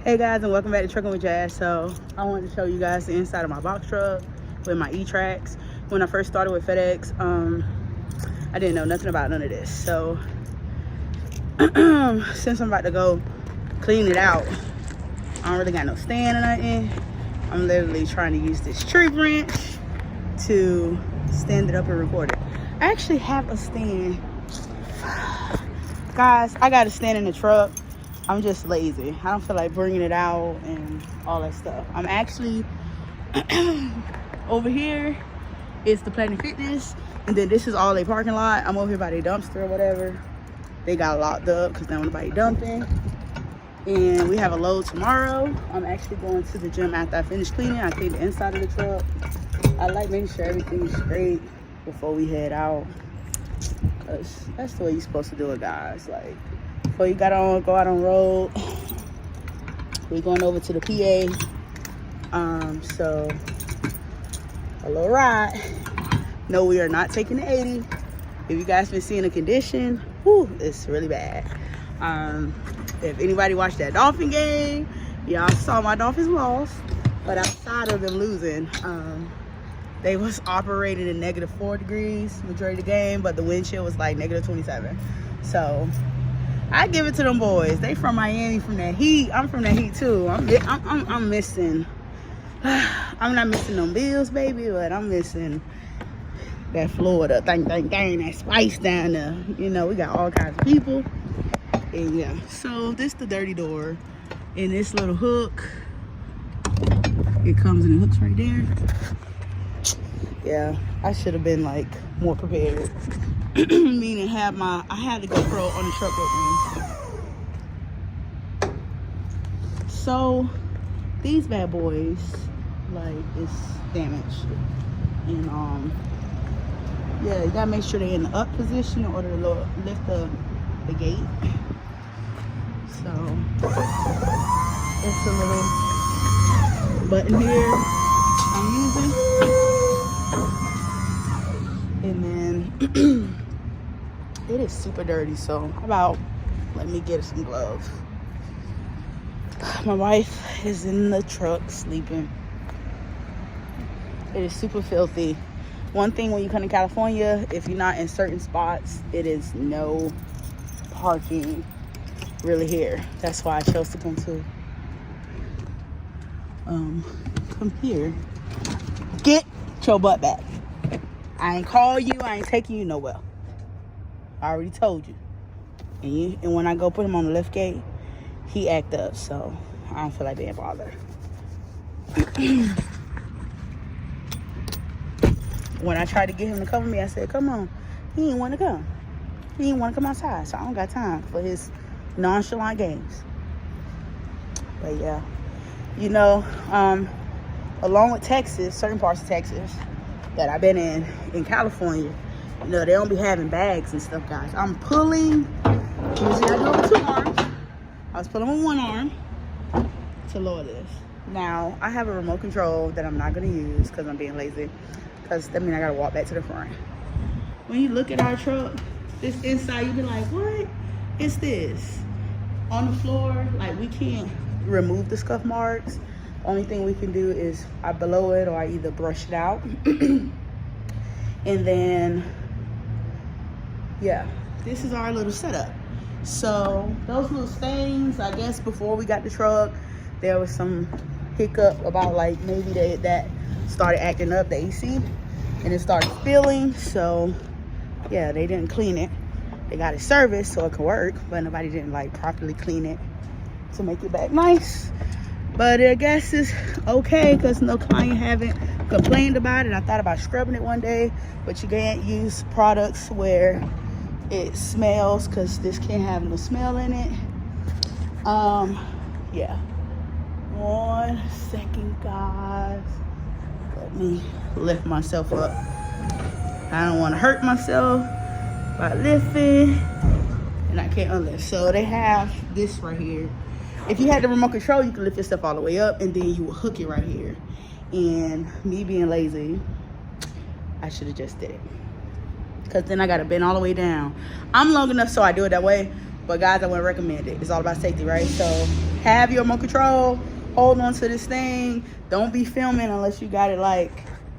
Hey guys, and welcome back to Trucking with Jazz. So I wanted to show you guys the inside of my box truck with my E-Tracks. When I first started with FedEx, I didn't know nothing about none of this. So since I'm about to go clean it out, I don't really got no stand or nothing. I'm literally trying to use this tree branch to stand it up and record it. I actually have a stand. Guys, I got a stand in the truck. I'm just lazy. I don't feel like bringing it out and all that stuff. I'm actually over here is the Planet Fitness, and then this is all a parking lot. I'm over here by the dumpster or whatever. They got locked up because nobody dumping. And we have a load tomorrow. I'm actually going to the gym after I finish cleaning. I clean the inside of the truck. I like making sure everything's straight before we head out, because that's the way you're supposed to do it, guys. Like, before you go out on road, we're going over to the PA. So a little ride. No, we are not taking the 80. If you guys been seeing the condition, whew, it's really bad. If anybody watched that Dolphin game, y'all saw my Dolphins lost. But outside of them losing, they was operating in -4 degrees majority of the game, but the wind chill was like -27. So I give it to them boys. They from Miami, from that heat. I'm from that heat too. I'm missing. I'm not missing them Bills, baby, but I'm missing that Florida thing, that spice down there. You know, we got all kinds of people. And yeah, so this the dirty door, and this little hook. It comes and it hooks right there. Yeah, I should have been like more prepared. Meaning I had the GoPro on the truck with me. So these bad boys, like, it's damaged. And yeah, you gotta make sure they're in the up position in order to lift the gate. So it's a little button here I'm using. And then it is super dirty, so how about let me get some gloves. My wife is in the truck sleeping. It is super filthy. One thing when you come to California, if you're not in certain spots, it is no parking really here. That's why I chose to come here. Get your butt back. I ain't call you. I ain't taking you nowhere. I already told you. And when I go put him on the lift gate, he act up. So I don't feel like being bothered. When I tried to get him to cover me, I said, "Come on." He didn't want to come. He didn't want to come outside. So I don't got time for his nonchalant games. But yeah, you know, along with Texas, certain parts of Texas that I've been in California, you know, they don't be having bags and stuff, guys. I'm pulling, usually I do it with 2 arms. I was pulling with 1 arm to lower this. Now, I have a remote control that I'm not gonna use because I'm being lazy, because that means I gotta walk back to the front. When you look at our truck, this inside, you be like, what is this? On the floor, like, we can't remove the scuff marks. Only thing we can do is I blow it, or I either brush it out. And then, yeah, this is our little setup. So those little stains, I guess before we got the truck, there was some hiccup about, like, maybe that started acting up, the AC, and it started spilling. So yeah, they didn't clean it. They got it serviced so it could work, but nobody didn't, like, properly clean it to make it back nice. But I guess it's okay because no client haven't complained about it. I thought about scrubbing it one day, but you can't use products where it smells, because this can't have no smell in it. Yeah. 1 second, guys. Let me lift myself up. I don't want to hurt myself by lifting, and I can't unlift. So they have this right here. If you had the remote control, you could lift yourself all the way up, and then you would hook it right here. And me being lazy, I should have just did it, because then I got to bend all the way down. I'm long enough so I do it that way, but guys, I wouldn't recommend it. It's all about safety, right? So have your remote control, hold on to this thing. Don't be filming unless you got it like,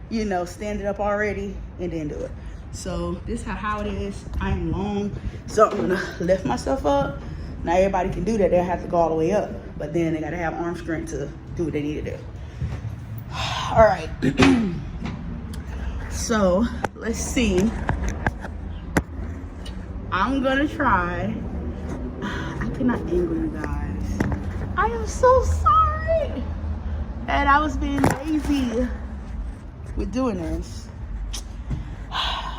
you know, standing up already, and then do it. So this is how it is. I am long, so I'm gonna lift myself up. Now everybody can do that. They'll have to go all the way up, but then they gotta have arm strength to do what they need to do. All right. So let's see. I'm gonna try. I cannot angle you guys. I am so sorry. And I was being lazy with doing this.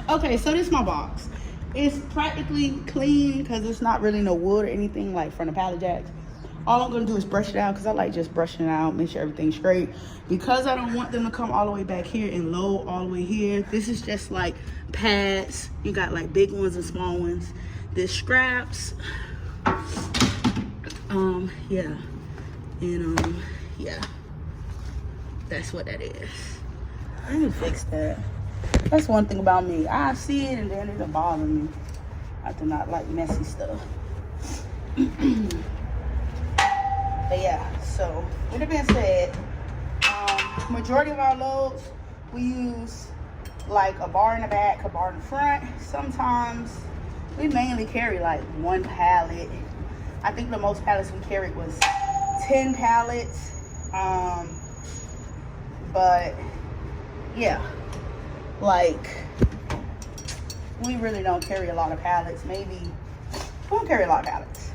Okay, so this is my box. It's practically clean because there's not really no wood or anything like from the pallet jacks. All I'm gonna do is brush it out because I like just brushing it out, make sure everything's straight. Because I don't want them to come all the way back here and load all the way here. This is just like pads. You got like big ones and small ones. There's scraps. Yeah. And yeah. That's what that is. Let me fix that. That's one thing about me. I see it and then it'll bother me. I do not like messy stuff. But yeah, so with it being said, majority of our loads, we use like a bar in the back, a bar in the front. Sometimes we mainly carry like one pallet. I think the most pallets we carried was 10 pallets. But yeah, like we really don't carry a lot of pallets. Maybe we don't carry a lot of pallets.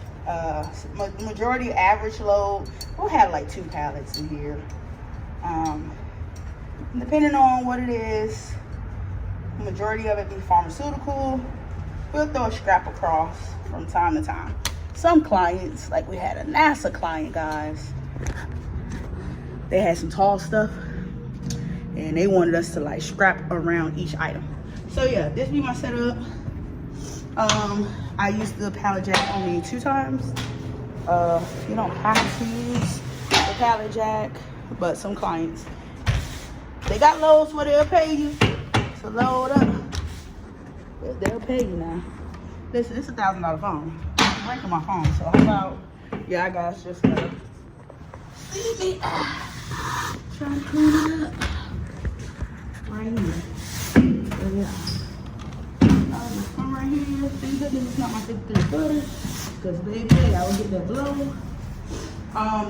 Majority average load, we'll have like 2 pallets in here. Depending on what it is, majority of it be pharmaceutical. We'll throw a scrap across from time to time. Some clients, like we had a NASA client, guys, they had some tall stuff and they wanted us to like scrap around each item. So yeah, this be my setup. I use the pallet jack only 2 times. You don't have to use the pallet jack, but some clients, they got loads where they'll pay you to load up. They'll pay you now. Listen, it's $1,000 phone. I'm breaking my phone, so how about, yeah, I guys just gotta leave me. Trying to clean it up right here. So yeah. Just come right here. Thank goodness it's not my 53 footer, because baby, I will get that blow.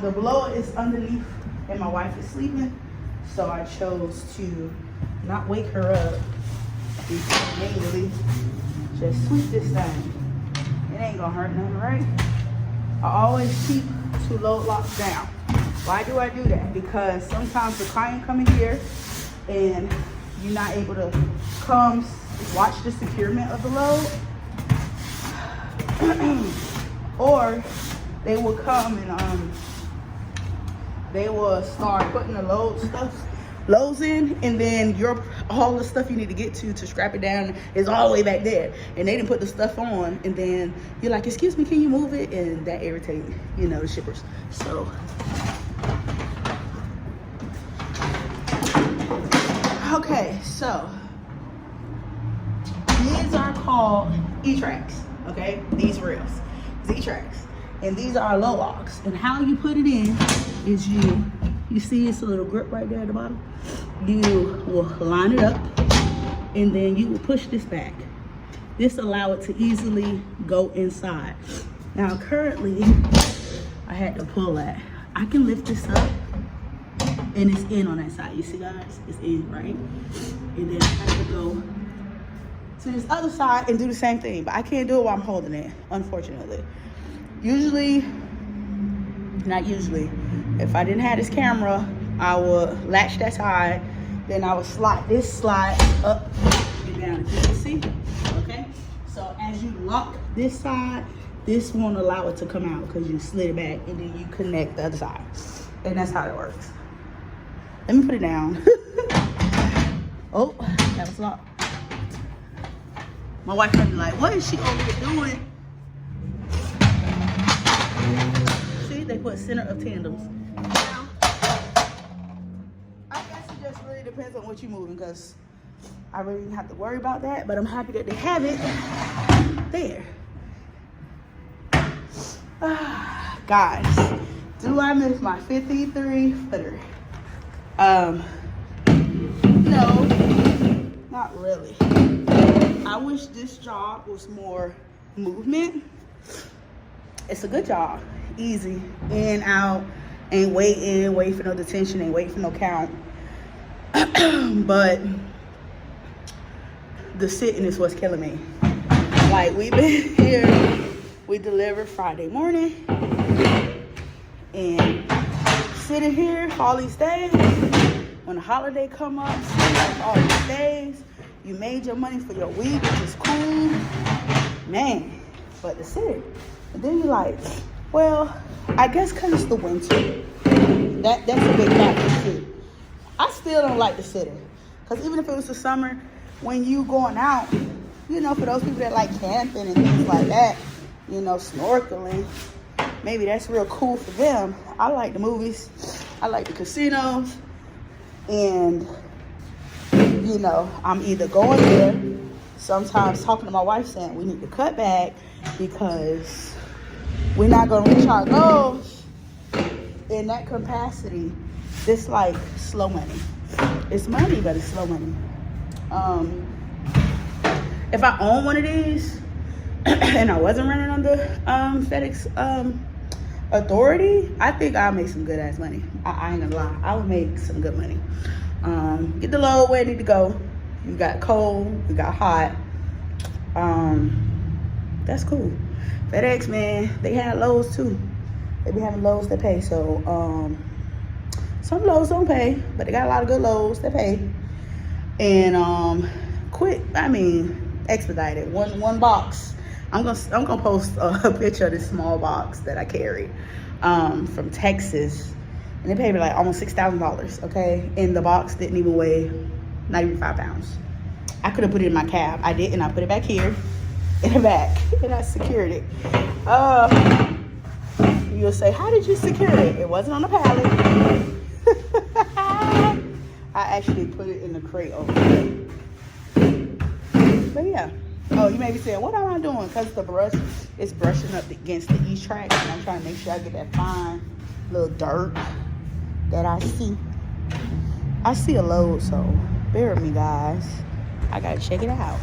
The blower is underneath and my wife is sleeping, so I chose to not wake her up. Manually just sweep this thing. It ain't gonna hurt nothing, right? I always keep 2 load locks down. Why do I do that? Because sometimes the client come in here and you're not able to come watch the securement of the load. Or they will come and they will start putting the loads in, and then all the stuff you need to get to scrap it down is all the way back there, and they didn't put the stuff on, and then you're like, excuse me, can you move it? And that irritates, you know, the shippers. So okay, so these are called E-tracks. Okay, these rails, Z-tracks, and these are low locks. And how you put it in is you see it's a little grip right there at the bottom. You will line it up, and then you will push this back. This allow it to easily go inside. Now currently, I had to pull that. I can lift this up, and it's in on that side. You see, guys, it's in, right? And then I have to go to this other side and do the same thing, but I can't do it while I'm holding it, unfortunately. Usually, not usually, if I didn't have this camera, I would latch that side, then I would slide this up and down. You can see, okay? So as you lock this side, this won't allow it to come out because you slid it back, and then you connect the other side. And that's how it works. Let me put it down. Oh, that was locked. My wife would be like, what is she over here doing? See, they put center of tandems. Now, I guess it just really depends on what you're moving, because I really didn't have to worry about that, but I'm happy that they have it there. Guys, do I miss my 53 footer? No, not really. I wish this job was more movement. It's a good job, easy, in, out, ain't waiting, wait for no detention, ain't wait for no count. But the sitting is what's killing me. Like, we've been here, we delivered Friday morning, and sitting here all these days, when the holiday come up, all these days, you made your money for your week, which is cool, man, but the sitting. And then you're like, well, I guess because it's the winter, that's a big factor too. I still don't like the sitting, because even if it was the summer, when you going out, you know, for those people that like camping and things like that, you know, snorkeling, maybe that's real cool for them. I like the movies, I like the casinos, and, you know, I'm either going there, sometimes talking to my wife saying we need to cut back because we're not going to reach our goals in that capacity. It's like slow money. It's money, but it's slow money. If I own one of these and I wasn't running under FedEx authority, I think I'll make some good ass money. I ain't gonna lie, I would make some good money. Get the load where it need to go. You got cold, you got hot. That's cool. FedEx, man, they had loads too. They be having loads that pay. So some loads don't pay, but they got a lot of good loads that pay. And quick, I mean, expedited. One box. I'm gonna post a picture of this small box that I carry from Texas, and they paid me like almost $6,000. Okay, and the box didn't even weigh, not even 5 pounds. I could have put it in my cab. I didn't. I put it back here in the back, and I secured it. You'll say, how did you secure it? It wasn't on the pallet. I actually put it in the crate over there. But yeah. Oh, you may be saying, what am I doing? Because the brush is brushing up against the E-track, and I'm trying to make sure I get that fine little dirt that I see. I see a load, so bear with me, guys. I gotta check it out.